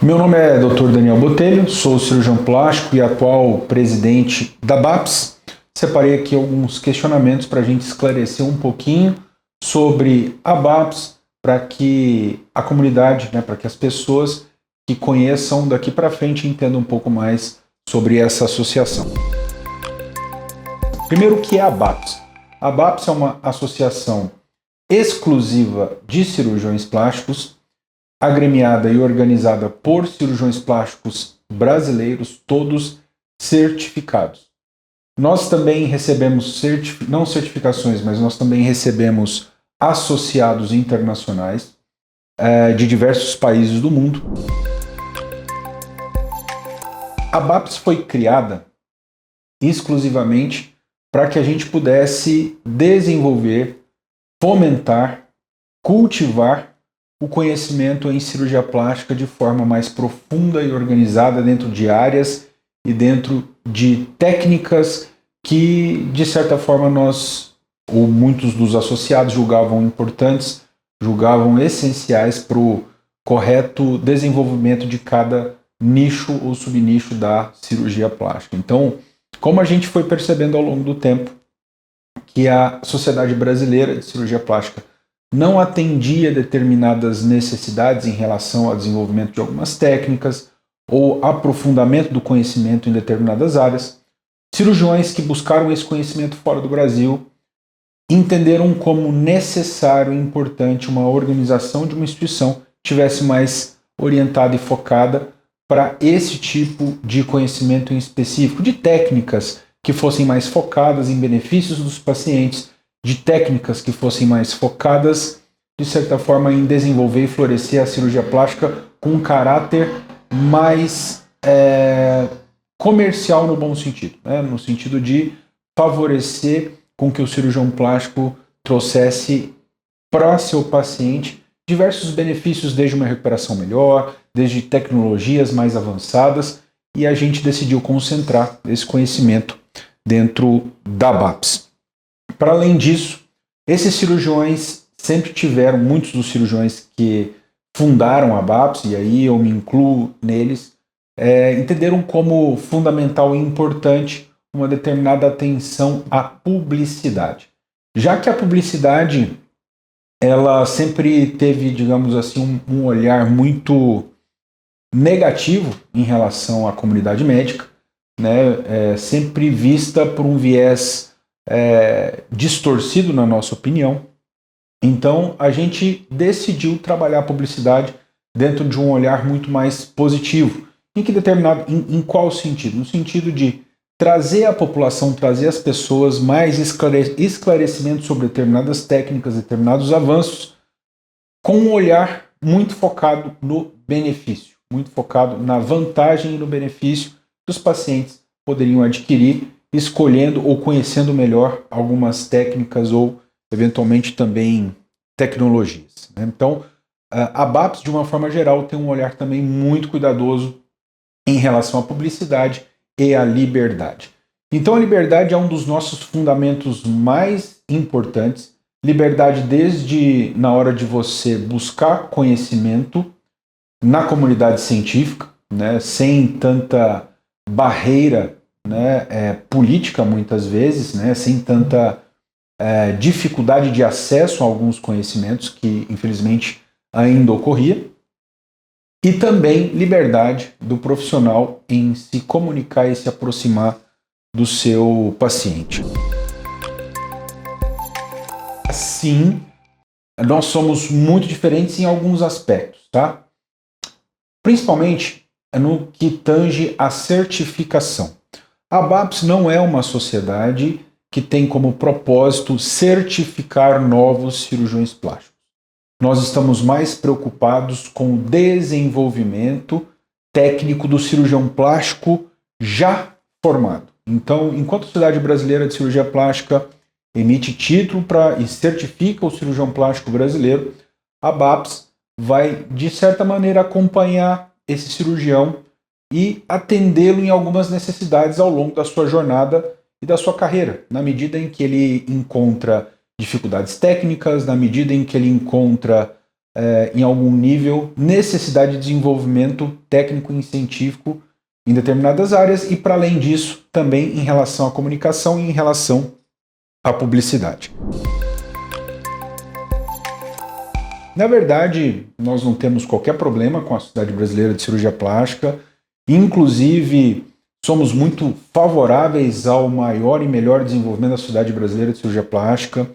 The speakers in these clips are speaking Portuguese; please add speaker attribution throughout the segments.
Speaker 1: Meu nome é Dr. Daniel Botelho, sou cirurgião plástico e atual presidente da BAPS. Separei aqui alguns questionamentos para a gente esclarecer um pouquinho sobre a BAPS, para que a comunidade, para que as pessoas que conheçam daqui para frente entendam um pouco mais sobre essa associação. Primeiro, o que é a BAPS? A BAPS é uma associação exclusiva de cirurgiões plásticos, agremiada e organizada por cirurgiões plásticos brasileiros, todos certificados. Nós também recebemos, não certificações, mas nós também recebemos associados internacionais de diversos países do mundo. A BAPS foi criada exclusivamente para que a gente pudesse desenvolver, fomentar, cultivar o conhecimento em cirurgia plástica de forma mais profunda e organizada dentro de áreas e dentro de técnicas que, de certa forma, nós, ou muitos dos associados, julgavam importantes, julgavam essenciais para o correto desenvolvimento de cada nicho ou subnicho da cirurgia plástica. Então, como a gente foi percebendo ao longo do tempo que a Sociedade Brasileira de Cirurgia Plástica não atendia determinadas necessidades em relação ao desenvolvimento de algumas técnicas ou aprofundamento do conhecimento em determinadas áreas, cirurgiões que buscaram esse conhecimento fora do Brasil entenderam como necessário e importante uma organização de uma instituição que tivesse mais orientada e focada para esse tipo de conhecimento em específico, de técnicas que fossem mais focadas em benefícios dos pacientes, de técnicas que fossem mais focadas, de certa forma, em desenvolver e florescer a cirurgia plástica com um caráter mais comercial no bom sentido, no sentido de favorecer com que o cirurgião plástico trouxesse para seu paciente diversos benefícios, desde uma recuperação melhor, desde tecnologias mais avançadas, e a gente decidiu concentrar esse conhecimento dentro da BAPS. Para além disso, esses cirurgiões sempre tiveram, muitos dos cirurgiões que fundaram a BAPS, e aí eu me incluo neles, entenderam como fundamental e importante uma determinada atenção à publicidade. Já que a publicidade ela sempre teve, digamos assim, um olhar muito negativo em relação à comunidade médica, sempre vista por um viés distorcido, na nossa opinião. Então, a gente decidiu trabalhar a publicidade dentro de um olhar muito mais positivo. Em qual sentido? No sentido de trazer à população, trazer às pessoas mais esclarecimento sobre determinadas técnicas, determinados avanços, com um olhar muito focado no benefício, muito focado na vantagem e no benefício que os pacientes poderiam adquirir, escolhendo ou conhecendo melhor algumas técnicas ou, eventualmente, também tecnologias. Então, a BAPS, de uma forma geral, tem um olhar também muito cuidadoso em relação à publicidade e à liberdade. Então, a liberdade é um dos nossos fundamentos mais importantes. Liberdade desde na hora de você buscar conhecimento na comunidade científica, sem tanta barreira política, muitas vezes, sem tanta dificuldade de acesso a alguns conhecimentos que, infelizmente, ainda ocorria. E também liberdade do profissional em se comunicar e se aproximar do seu paciente. Assim, nós somos muito diferentes em alguns aspectos, tá? Principalmente no que tange a certificação. A BAPS não é uma sociedade que tem como propósito certificar novos cirurgiões plásticos. Nós estamos mais preocupados com o desenvolvimento técnico do cirurgião plástico já formado. Então, enquanto a Sociedade Brasileira de Cirurgia Plástica emite título e certifica o cirurgião plástico brasileiro, a BAPS vai, de certa maneira, acompanhar esse cirurgião e atendê-lo em algumas necessidades ao longo da sua jornada e da sua carreira, na medida em que ele encontra dificuldades técnicas, na medida em que ele encontra em algum nível, necessidade de desenvolvimento técnico e científico em determinadas áreas e, para além disso, também em relação à comunicação e em relação à publicidade. Na verdade, nós não temos qualquer problema com a Sociedade Brasileira de Cirurgia Plástica, inclusive somos muito favoráveis ao maior e melhor desenvolvimento da Sociedade Brasileira de Cirurgia Plástica.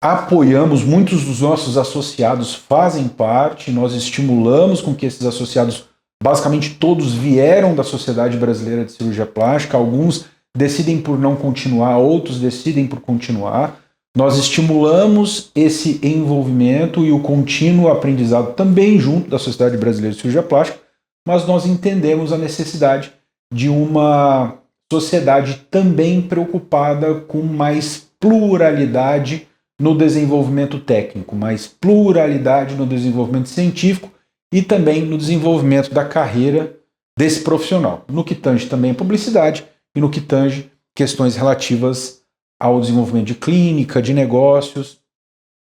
Speaker 1: Apoiamos, muitos dos nossos associados fazem parte, nós estimulamos com que esses associados, basicamente todos vieram da Sociedade Brasileira de Cirurgia Plástica, alguns decidem por não continuar, outros decidem por continuar. Nós estimulamos esse envolvimento e o contínuo aprendizado também junto da Sociedade Brasileira de Cirurgia Plástica, mas nós entendemos a necessidade de uma sociedade também preocupada com mais pluralidade no desenvolvimento técnico, mais pluralidade no desenvolvimento científico e também no desenvolvimento da carreira desse profissional, no que tange também a publicidade e no que tange questões relativas ao desenvolvimento de clínica, de negócios,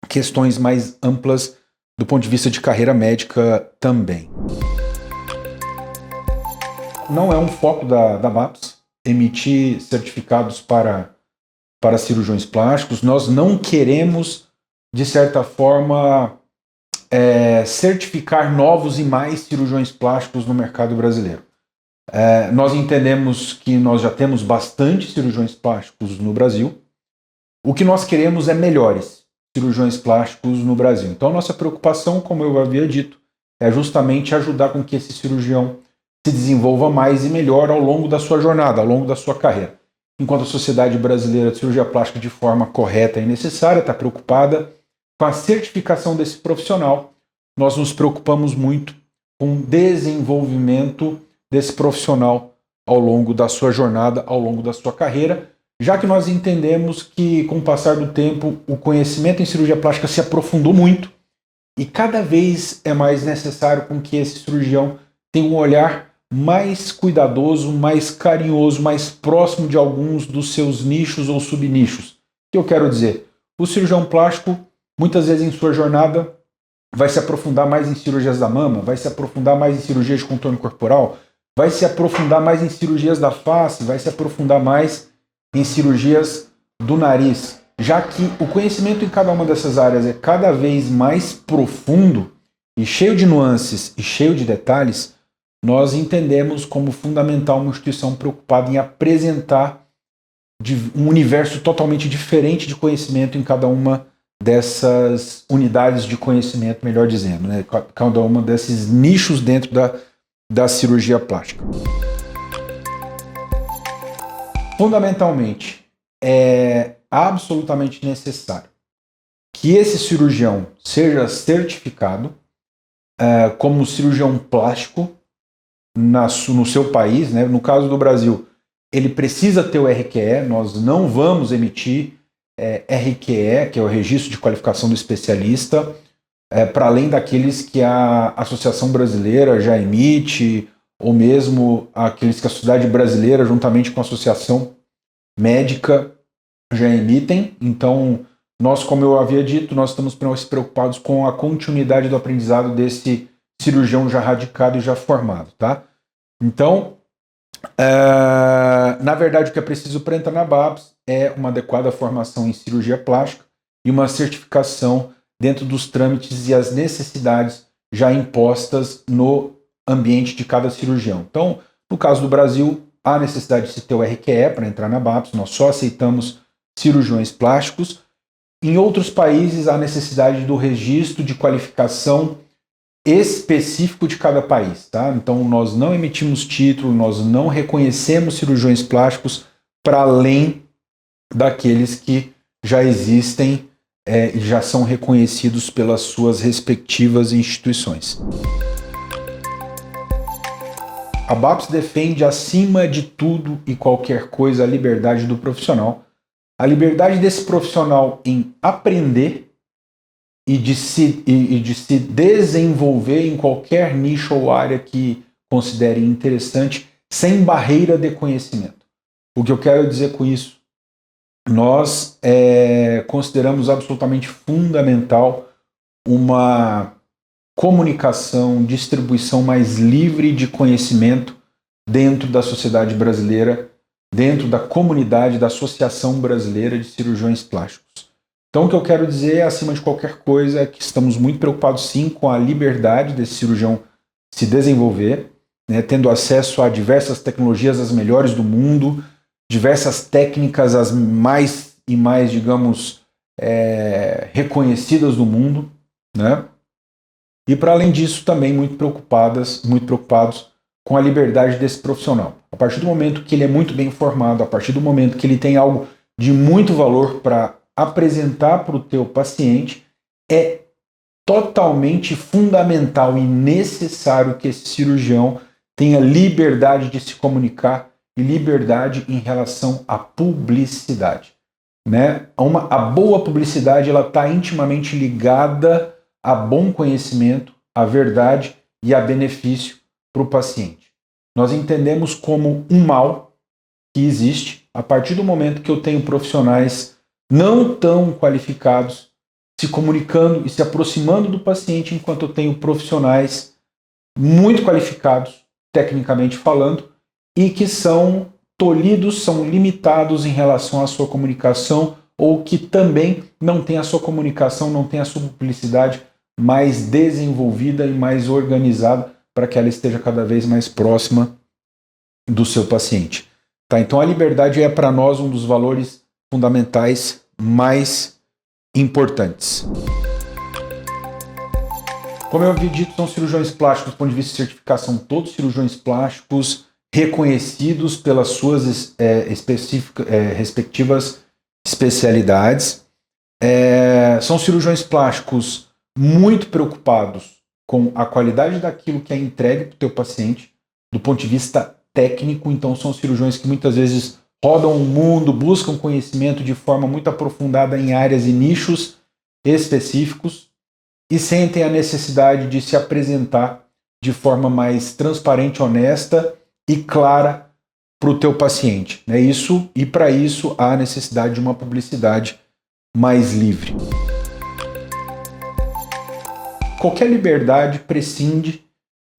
Speaker 1: questões mais amplas do ponto de vista de carreira médica também. Não é um foco da BAPS emitir certificados para cirurgiões plásticos. Nós não queremos, de certa forma, certificar novos e mais cirurgiões plásticos no mercado brasileiro. Nós entendemos que nós já temos bastante cirurgiões plásticos no Brasil. O que nós queremos é melhores cirurgiões plásticos no Brasil. Então, nossa preocupação, como eu havia dito, é justamente ajudar com que esse cirurgião se desenvolva mais e melhor ao longo da sua jornada, ao longo da sua carreira. Enquanto a Sociedade Brasileira de Cirurgia Plástica, de forma correta e necessária, está preocupada com a certificação desse profissional, nós nos preocupamos muito com o desenvolvimento desse profissional ao longo da sua jornada, ao longo da sua carreira, já que nós entendemos que, com o passar do tempo, o conhecimento em cirurgia plástica se aprofundou muito e cada vez é mais necessário com que esse cirurgião tenha um olhar mais cuidadoso, mais carinhoso, mais próximo de alguns dos seus nichos ou subnichos. O que eu quero dizer? O cirurgião plástico, muitas vezes em sua jornada, vai se aprofundar mais em cirurgias da mama, vai se aprofundar mais em cirurgias de contorno corporal, vai se aprofundar mais em cirurgias da face, vai se aprofundar mais em cirurgias do nariz, já que o conhecimento em cada uma dessas áreas é cada vez mais profundo e cheio de nuances e cheio de detalhes, nós entendemos como fundamental uma instituição preocupada em apresentar um universo totalmente diferente de conhecimento em cada uma dessas unidades de conhecimento, melhor dizendo, né? Cada uma desses nichos dentro da cirurgia plástica. Fundamentalmente, é absolutamente necessário que esse cirurgião seja certificado como cirurgião plástico no seu país, né? No caso do Brasil, ele precisa ter o RQE, nós não vamos emitir RQE, que é o Registro de Qualificação do Especialista, para além daqueles que a Associação Brasileira já emite, ou mesmo aqueles que a Sociedade Brasileira, juntamente com a Associação Médica, já emitem. Então, nós, como eu havia dito, nós estamos preocupados com a continuidade do aprendizado desse cirurgião já radicado e já formado, tá? Então, na verdade, o que é preciso para entrar na BAPS é uma adequada formação em cirurgia plástica e uma certificação dentro dos trâmites e as necessidades já impostas no ambiente de cada cirurgião. Então, no caso do Brasil, há necessidade de se ter o RQE para entrar na BAPS, nós só aceitamos cirurgiões plásticos. Em outros países, há necessidade do registro de qualificação específico de cada país, tá? Então, nós não emitimos título, nós não reconhecemos cirurgiões plásticos para além daqueles que já existem e já são reconhecidos pelas suas respectivas instituições. A BAPS defende, acima de tudo e qualquer coisa, a liberdade do profissional. A liberdade desse profissional em aprender e de se desenvolver em qualquer nicho ou área que considere interessante, sem barreira de conhecimento. O que eu quero dizer com isso? Nós consideramos absolutamente fundamental uma comunicação, distribuição mais livre de conhecimento dentro da sociedade brasileira, dentro da comunidade, da Associação Brasileira de Cirurgiões Plásticos. Então, o que eu quero dizer, acima de qualquer coisa, é que estamos muito preocupados, sim, com a liberdade desse cirurgião se desenvolver, né, tendo acesso a diversas tecnologias, as melhores do mundo, diversas técnicas, as mais e mais, digamos, reconhecidas do mundo, né? E, para além disso, também muito preocupados com a liberdade desse profissional. A partir do momento que ele é muito bem informado, a partir do momento que ele tem algo de muito valor para apresentar para o teu paciente, é totalmente fundamental e necessário que esse cirurgião tenha liberdade de se comunicar e liberdade em relação à publicidade, né? A boa publicidade ela está intimamente ligada a bom conhecimento, a verdade e a benefício para o paciente. Nós entendemos como um mal que existe a partir do momento que eu tenho profissionais não tão qualificados se comunicando e se aproximando do paciente, enquanto eu tenho profissionais muito qualificados, tecnicamente falando, e que são tolhidos, são limitados em relação à sua comunicação, ou que também não tem a sua comunicação, não tem a sua publicidade mais desenvolvida e mais organizada para que ela esteja cada vez mais próxima do seu paciente. Tá? Então a liberdade é para nós um dos valores fundamentais mais importantes. Como eu havia dito, são cirurgiões plásticos do ponto de vista de certificação, todos cirurgiões plásticos reconhecidos pelas suas respectivas especialidades. São cirurgiões plásticos muito preocupados com a qualidade daquilo que é entregue para o teu paciente, do ponto de vista técnico. Então são cirurgiões que muitas vezes rodam o mundo, buscam conhecimento de forma muito aprofundada em áreas e nichos específicos e sentem a necessidade de se apresentar de forma mais transparente, honesta e clara para o teu paciente, né? E para isso há necessidade de uma publicidade mais livre. Qualquer liberdade prescinde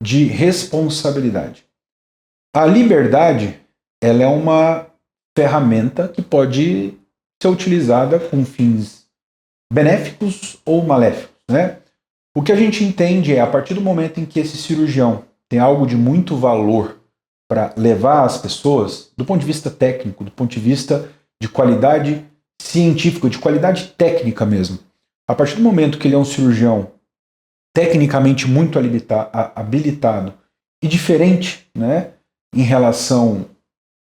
Speaker 1: de responsabilidade. A liberdade, ela é uma ferramenta que pode ser utilizada com fins benéficos ou maléficos, né? O que a gente entende é, a partir do momento em que esse cirurgião tem algo de muito valor para levar as pessoas, do ponto de vista técnico, do ponto de vista de qualidade científica, de qualidade técnica mesmo, a partir do momento que ele é um cirurgião tecnicamente muito habilitado e diferente, né, em relação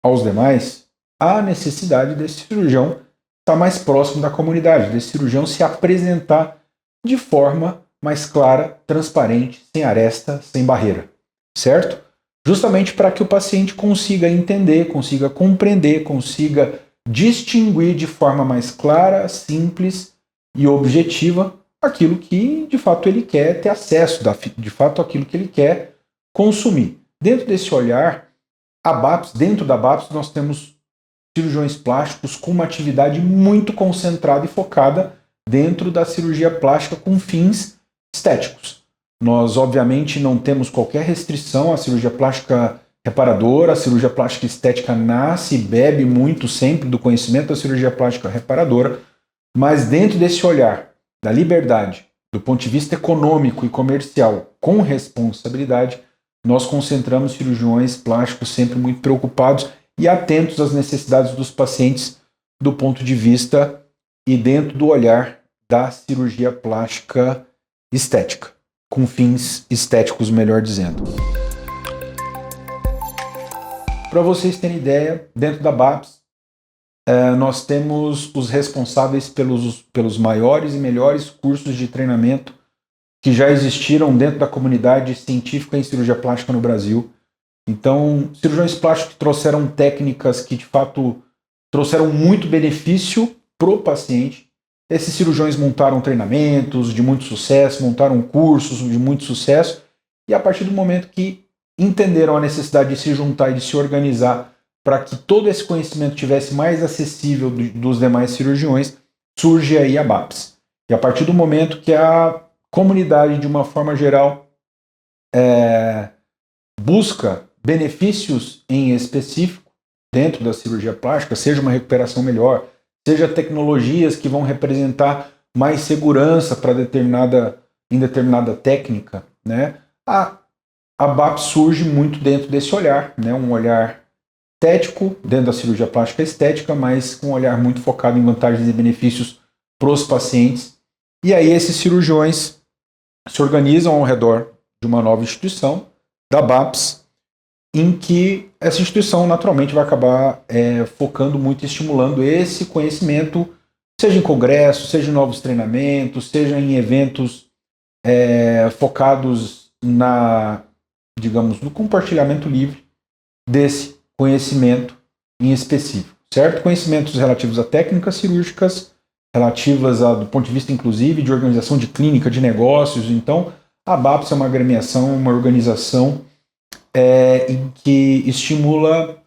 Speaker 1: aos demais, há necessidade desse cirurgião estar mais próximo da comunidade, desse cirurgião se apresentar de forma mais clara, transparente, sem aresta, sem barreira, certo? Justamente para que o paciente consiga entender, consiga compreender, consiga distinguir de forma mais clara, simples e objetiva aquilo que de fato ele quer ter acesso, de fato aquilo que ele quer consumir. Dentro desse olhar, dentro da BAPS nós temos cirurgiões plásticos com uma atividade muito concentrada e focada dentro da cirurgia plástica com fins estéticos. Nós, obviamente, não temos qualquer restrição à cirurgia plástica reparadora. A cirurgia plástica estética nasce e bebe muito sempre do conhecimento da cirurgia plástica reparadora, mas dentro desse olhar da liberdade, do ponto de vista econômico e comercial, com responsabilidade, nós concentramos cirurgiões plásticos sempre muito preocupados e atentos às necessidades dos pacientes do ponto de vista e dentro do olhar da cirurgia plástica estética, com fins estéticos, melhor dizendo. Para vocês terem ideia, dentro da BAPS, nós temos os responsáveis pelos maiores e melhores cursos de treinamento que já existiram dentro da comunidade científica em cirurgia plástica no Brasil. Então, cirurgiões plásticos que trouxeram técnicas que, de fato, trouxeram muito benefício para o paciente. Esses cirurgiões montaram treinamentos de muito sucesso, montaram cursos de muito sucesso, e a partir do momento que entenderam a necessidade de se juntar e de se organizar para que todo esse conhecimento tivesse mais acessível dos demais cirurgiões, surge aí a BAPS. E a partir do momento que a comunidade, de uma forma geral, busca benefícios em específico dentro da cirurgia plástica, seja uma recuperação melhor, seja tecnologias que vão representar mais segurança para em determinada técnica, né? A BAPS surge muito dentro desse olhar, né? Um olhar estético, dentro da cirurgia plástica estética, mas com um olhar muito focado em vantagens e benefícios para os pacientes. E aí esses cirurgiões se organizam ao redor de uma nova instituição, da BAPS, em que essa instituição naturalmente vai acabar focando muito e estimulando esse conhecimento, seja em congressos, seja em novos treinamentos, seja em eventos focados no compartilhamento livre desse conhecimento em específico, certo? Conhecimentos relativos a técnicas cirúrgicas, relativas do ponto de vista, inclusive, de organização de clínica, de negócios. Então, a BAPS é uma agremiação, uma organização em que estimula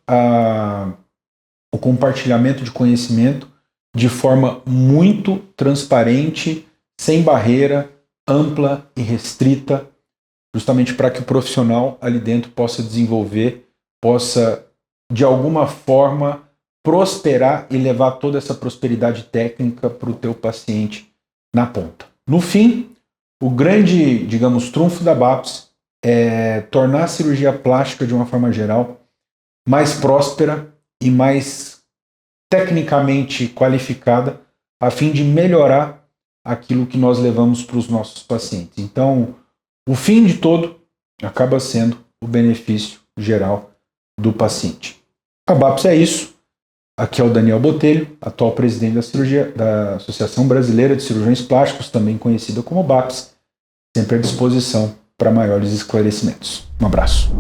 Speaker 1: o compartilhamento de conhecimento de forma muito transparente, sem barreira, ampla e restrita, justamente para que o profissional ali dentro possa desenvolver, possa, de alguma forma, prosperar e levar toda essa prosperidade técnica para o teu paciente na ponta. No fim, o grande, trunfo da BAPS é tornar a cirurgia plástica, de uma forma geral, mais próspera e mais tecnicamente qualificada, a fim de melhorar aquilo que nós levamos para os nossos pacientes. Então, o fim de todo acaba sendo o benefício geral do paciente. A BAPS é isso. Aqui é o Daniel Botelho, atual presidente da Associação Brasileira de Cirurgiões Plásticos, também conhecida como BAPS, sempre à disposição para maiores esclarecimentos. Um abraço.